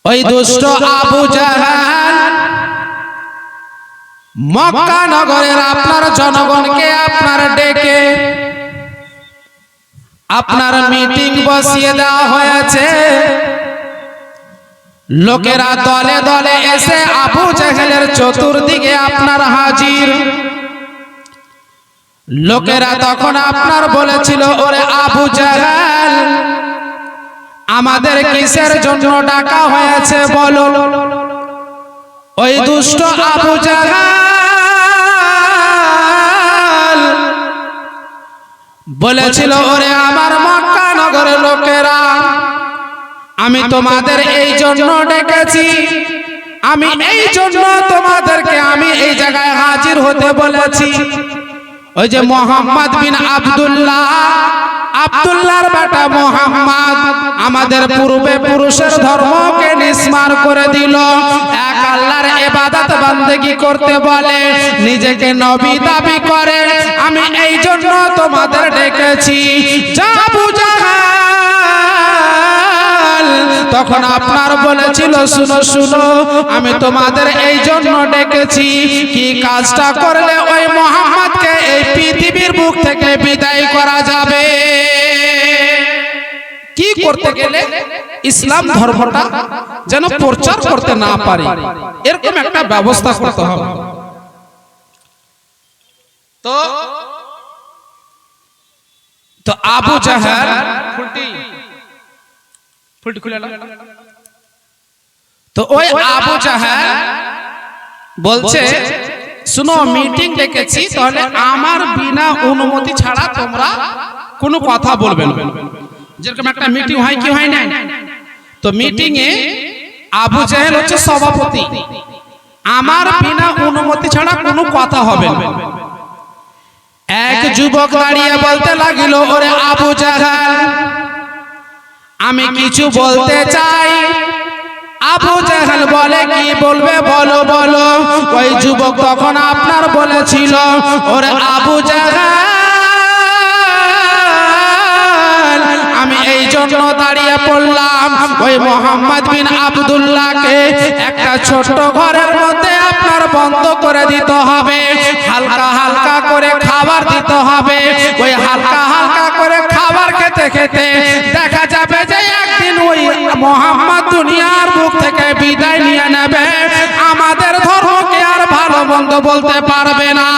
ওই দুষ্ট আবু জাহাল মক্কা নগরের আপনার জনগণকে আপনার ডেকে আপনার মিটিং বসিয়ে দেওয়া হয়েছে। লোকেরা দলে দলে এসে আবু জাহেলের চতুর্দিকে আপনার হাজির। লোকেরা তখন আপনার বলেছিল, ওরে আবু জাহেল, আমাদের কিসের জন্য ডাকা হয়েছে বলো। ওই দুষ্ট আবু জাহেল বলেছিল, ওরে আমার মক্কা নগরের লোকেরা, আমি তোমাদের এই জন্য ডেকেছি, আমি এই জন্য তোমাদেরকে আমি এই জায়গায় হাজির হতে বলেছি। ওই যে মোহাম্মদ বিন আব্দুল্লাহ, আব্দুল্লাহর বেটা মোহাম্মদ আমাদের পূর্বে পুরুষের ধর্মকে নিস্মার করে দিল, এক আল্লাহর ইবাদত বান্দেগি করতে বলে, নিজেকে নবী দাবি করে, আমি এই জন্য তোমাদের ডেকেছি। আবু জাহেল তখন আপনার বলেছিল, শুনো শুনো, আমি তোমাদের এই জন্য ডেকেছি, কি কাজটা করলে ওই মোহাম্মদকে এই পৃথিবীর বুক থেকে বিদায় করা যাবে। কি করতে গেলে ইসলাম ধর্মটা যেন প্রচার করতে না পারে, এরকম একটা ব্যবস্থা করতে হবে। তো আবু জাহেল তো ওই আবু জাহেল বলছে, শুনো, মিটিং ডেকেছি, তাহলে আমার বিনা অনুমতি ছাড়া তোমরা কোনো কথা বলবে না। যেরকম একটা মিটিং হয় কি হয় না, তো মিটিং এ আবু জাহেল হচ্ছে সভাপতি, আমার বিনা অনুমতি ছাড়া কোনো কথা হবে না। এক যুবক দাঁড়িয়ে বলতে লাগিল, ওরে আবু জাহেল, আমি কিছু বলতে চাই। আবু জাহেল বলে, কি বলবে বলো বলো। ওই যুবক তখন আপনার বলেছিল, ওরে আবু জাহেল, আমি এই জন্য দাঁড়িয়ে পড়লাম, ওই মোহাম্মদ বিন আব্দুল্লাহকে একটা ছোট্ট ঘরের মধ্যে আপনার বন্ধ করে দিতে হবে, হালকা হালকা করে খাবার দিতে হবে। ওই হালকা হালকা করে খাবার খেতে খেতে দেখা যাবে যে একদিন ওই মোহাম্মদ দুনিয়ার বুক থেকে বিদায় নিয়ে নেবে, আমাদের ধর্মকে আর ভালো মন্দ বলতে পারবে না।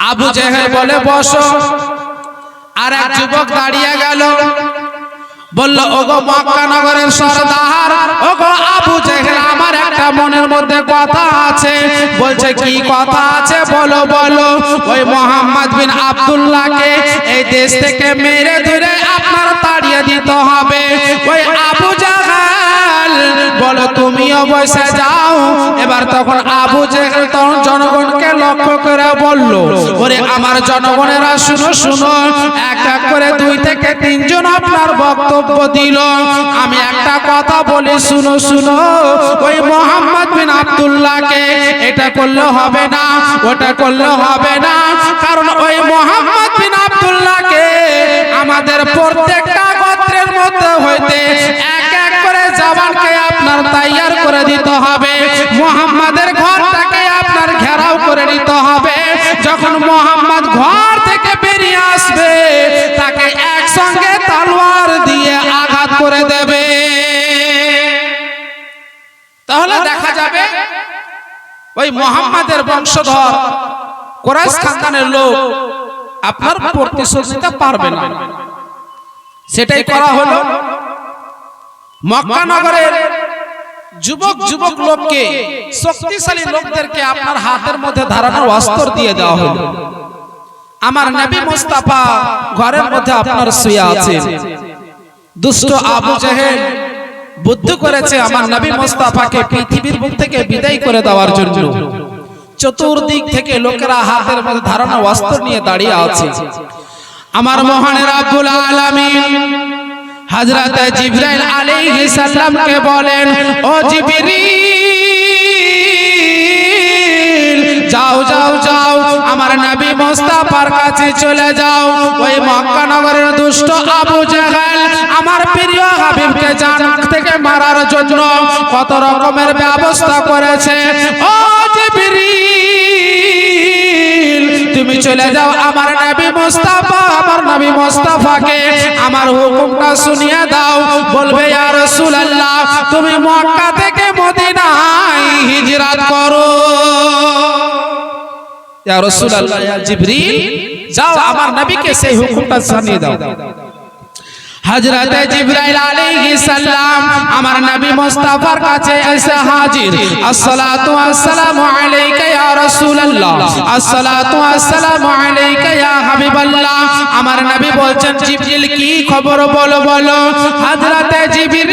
আবু জাহেল বলে, বসো। আর এক যুবক দাঁড়িয়ে গেল, বলল, ওগো মক্কা নগরের সরদার, ওগো আবু জাহেল, আমার একটা মনের মধ্যে কথা আছে। বলছে, কি কথা আছে বলো বলো। ওই মোহাম্মদ বিন আব্দুল্লাহকে এই দেশ থেকে মেরে ধরে আপনার তাড়িয়ে দিতে হবে। ওই আবু জাহেল বলো, তুমিও বসে যাও। এবার তখন আবু জাহেল তখন জনগণকে লক্ষ্য করে বলল, ওরে আমার জনগণেরা, শুনো শুনো, এক এক করে 2 থেকে 3 জন আপনার বক্তব্য দিল, আমি একটা কথা বলি, শুনো শুনো। ওই মোহাম্মদ বিন আব্দুল্লাহকে এটা করলে হবে না, ওটা করলে হবে না, কারণ ওই মোহাম্মদ বিন আব্দুল্লাহকে আমাদের প্রত্যেকটা গোত্রের মধ্যে হইতে এক এক করে জওয়ানকে আপনার তৈয়ার করে দিতে হবে, মোহাম্মদের ঘরটাকে আপনার ঘেরাও করে নিতে হবে। যখন মোহাম্মদ ঘর থেকে বেরিয়ে আসবে, তাকে একসঙ্গে তলোয়ার দিয়ে আঘাত করে দেবে। তাহলে দেখা যাবে ওই মুহাম্মাদের বংশধর কুরাইশ খানদানের লোক আপনার প্রতিশোধ নিতে পারবে না। সেটাই করা হলো। মক্কা নগরের যুবক যুবক লোককে, শক্তিশালী লোকদেরকে আপনার হাতের মধ্যে ধারানো অস্ত্র দিয়ে দেওয়া হলো। আমার নবী মুস্তাফা ঘরের মধ্যে আপনার শুয়ে আছে। দুষ্ট আবু জাহেল বুদ্ধি করেছে আমার নবী মুস্তাফাকে পৃথিবীর বুক থেকে বিদায় করে দেওয়ার জন্য। চতুর্দিক থেকে লোকেরা হাতের মধ্যে ধারানো অস্ত্র নিয়ে দাঁড়িয়ে আছে। আমার মহান রব্বুল আলামিন হযরত জিবরাইল আলাইহিস সালামকে বলেন, ও জিবরিল, যাও যাও যাও, আমার নবী মুস্তাফার কাছে চলে যাও। ওই মক্কা নগরের দুষ্ট আবু জাহেল আমার প্রিয় হাবিবকে জান্নাত থেকে মারার জন্য কত রকমের ব্যবস্থা করেছে। ও জিবরিল তুমি চলে যাও আমার নবী মুস্তাফা, আমার নবী মুস্তাফাকে আমার হুকুমটা শুনিয়ে দাও। বলবে ইয়া রাসূলুল্লাহ তুমি মক্কা থেকে মদিনায় হিজরত করো। ইয়া রাসূলুল্লাহ, ইয়া জিবরিল যাও আমার নবীকে সেই হুকুমটা জানিয়ে দাও। হযরত জিবরাইল আলাইহিস সালাম আমার নবী মুস্তাফার কাছে এসে হাজির। আসসালাতু ওয়াসসালামু আলাইকা ইয়া রাসূলুল্লাহ, আসসালাতু ওয়াসসালামু আলাইকা ইয়া হাবিবাল্লাহ। আমার নবী বলছেন জিবরিল কি খবর বলো বলো। হযরত জিবরিল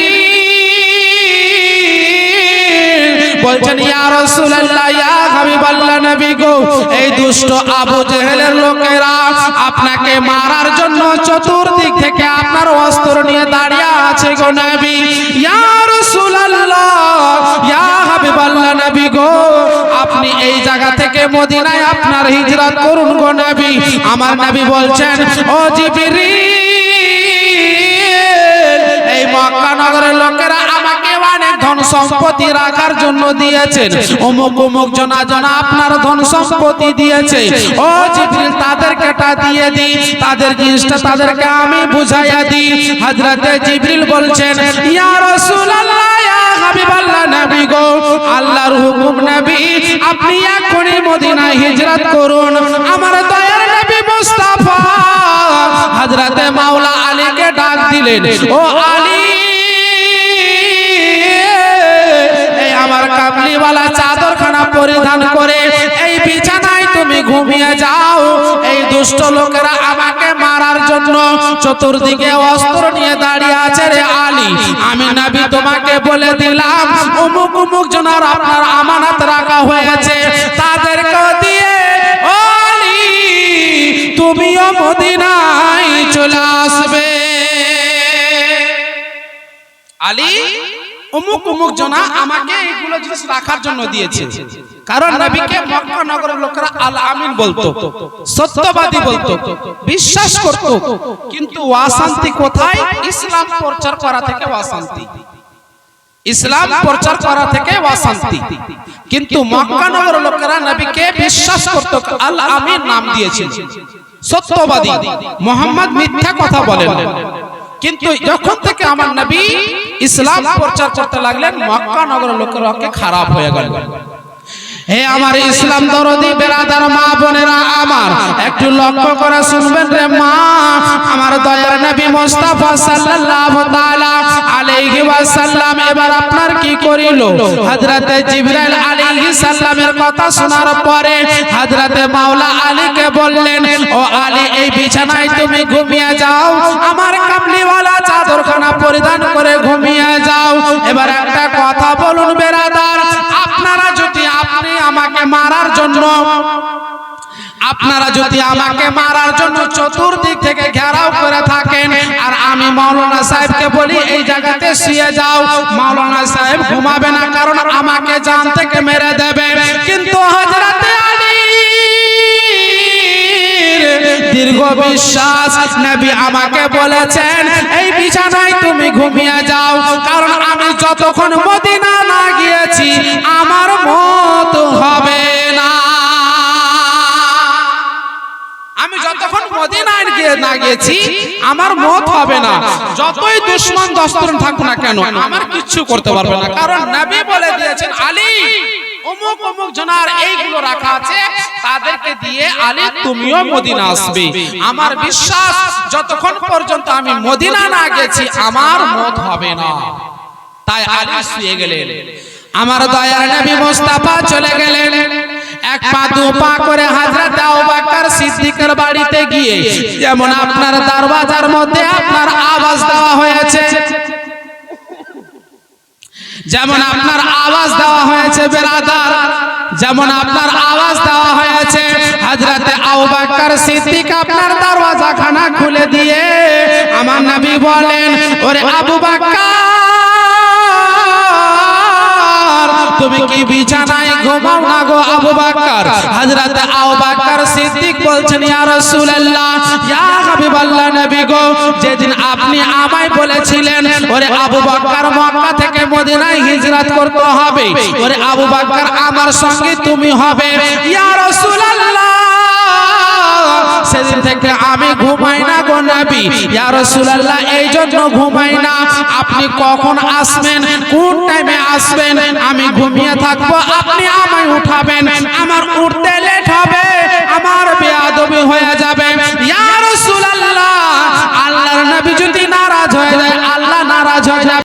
বলছেন ইয়া রাসূলুল্লাহ ইয়া হাবিবাল্লাহ নবী গো, এই দুষ্ট আবু জেহেলের লোকেরা আপনাকে মারার জন্য চতুর্দিক থেকে আপনার অস্ত্র নিয়ে দাঁড়িয়ে আছে গো নবী। ইয়া রাসূলুল্লাহ ইয়া হাবিবাল্লাহ নবী গো, আপনি এই জায়গা থেকে মদিনায় আপনার হিজরত করুন গো নবী। আমার নবী বলছেন ও জিবরিল এই মক্কা নগরের লোকেরা আমাকে অনেক ধন সম্পত্তি রাখার জন্য দিয়েছেন, অমুক অমুক জনা জনা আপনার ধন সম্পত্তি দিয়েছে। ও জিবরিল তাদেরকে তা দিয়ে দিই, তাদের জিনিসটা তাদেরকে আমি বুঝাইয়া দিই। হযরতে জিবরিল বলছেন ইয়া রাসূলুল্লাহ ইয়া হাবিবাল্লাহ নবী গো, আল্লাহর হুকুম নবী আপনি এখনই মদিনায় হিজরত করুন। আমার দয়ার নবী মুস্তাফা হযরতে মাওলা আলীকে ডাক দিলেন, ও আলী আমার কাবলিওয়ালা চাদরখানা পরিধান করে এই বিছানায় তুমি ঘুমিয়ে যাও। এই দুষ্ট লোকেরা আমাকে মারার জন্য চতুর্দিকে অস্ত্র নিয়ে দাঁড়িয়ে আছে রে আলী। আমি নবী তোমাকে বলে দিলাম অমুক অমুক জনের আপনার আমানত রাখা হয়েছে, তাদেরকে দিয়ে ও আলী তুমিও মদিনায় চলে আসবে। আলী অমুক অমুক জনা আমাকে এইগুলো জিনিস রাখার জন্য দিয়েছে, কারণ নবীকে মক্কা নগরের লোকেরা আল আমিন বলতো, সত্যবাদী বলতো, বিশ্বাস করত। কিন্তু অশান্তি কোথায়? ইসলাম প্রচার করা থেকে অশান্তি, ইসলাম প্রচার করা থেকে অশান্তি। কিন্তু মক্কা নগরের লোকেরা নবীকে বিশ্বাস করত, আল আমিন নাম দিয়েছিল, সত্যবাদী। মুহাম্মদ মিথ্যা কথা বলেন। কিন্তু যখন থেকে আমার নবী ইসলাম প্রচার করতে লাগলেন মক্কা নগরের লোকেরা খারাপ হয়ে গেল। হে আমার ইসলাম দরদি বেরাদার মা বোনেরা আমার, একটু লক্ষ্য করে শুনবেন রে মা। আমার দয়ার নবী মুস্তাফা সাল্লাল্লাহু তাআলা আলাইহি ওয়াসাল্লাম এবার আপনার কি করিল? হযরতে জিবরাইল আলাইহিস সালামের কথা শোনার পরে হযরতে মাওলা আলীকে বললেন, ও আলী এই বিছানায় তুমি ঘুমিয়ে যাও, আমার কামলিওয়ালা চাদরখানা পরিধান করে ঘুমিয়ে যাও। এবার একটা কথা বলুন বেরাদার, আপনারা যদি আমাকে মারার জন্য চতুর্দিক থেকে ঘেরাও করে থাকেন, আর আমি মাওলানা সাহেবকে বলি এই জায়গাতে শুয়ে যাও, মাওলানা সাহেব ঘুমাবে না, কারণ আমাকে জান থেকে মেরে দেবে। কিন্তু হযরতে আলী দীর্ঘ বিশ্বাস, নবী আমাকে বলেছেন এই বিছানায় তুমি ঘুমিয়ে যাও, কারণ আমি যতক্ষণ মদিনা না গিয়েছি আমার মত হবে না। আমি যতক্ষণ মদিনায় না গিয়েছি আমার মত হবে না। যতই দুশমন দস্তরন থাকুক না কেন আমার কিচ্ছু করতে পারবে না, কারণ নবী বলে দিয়েছেন আলী অমুক অমুক জনার এইগুলো রাখা আছে, তাদেরকে দিয়ে আলী তুমিও মদিনা আসবে। আমার বিশ্বাস যতক্ষণ পর্যন্ত আমি মদিনা না গেছি আমার মত হবে না। তাই আলী শুয়ে গেলেন। আমার দয়ার নবী মুস্তাফা চলে গেলেন। এক পা দু পা করে হযরত আবু বকর সিদ্দিকের বাড়িতে গিয়ে যেমন আপনার দরওয়াজার মধ্যে আপনার আওয়াজ দেওয়া হয়েছে, যেমন আপনার আওয়াজ দেওয়া হয়েছে বেরাদার, যেমন আপনার আওয়াজ দেওয়া হয়েছে, হযরত আবু বকর সিদ্দিক আপনার দরওয়াজাখানা খুলে দিয়ে আমার নবী বলেন, ওরে আবু বকর তুমি কি বিছানায় ঘুমাও না গো আবু বকর? হযরত আবু বকর সিদ্দিক বলছেন ইয়া রাসূলুল্লাহ, ইয়া হাবিবাল্লাহ নবী গো, যেদিন আপনি আমায় বলেছিলেন ওরে আবু বকর মক্কা থেকে মদিনায় হিজরত করতে হবে, ওরে আবু বকর আমার সঙ্গে তুমি হবে, ইয়া রাসূলুল্লাহ সেদিন থেকে আমি ঘুমাই না গো নবী। ইয়া রাসূলুল্লাহ এই জন্য ঘুমাই না, আপনি কখন আসবেন, কোন টাইমে আসবেন, আমি ঘুমিয়ে থাকবো, আপনি আমায় উঠাবেন, আমার উঠতে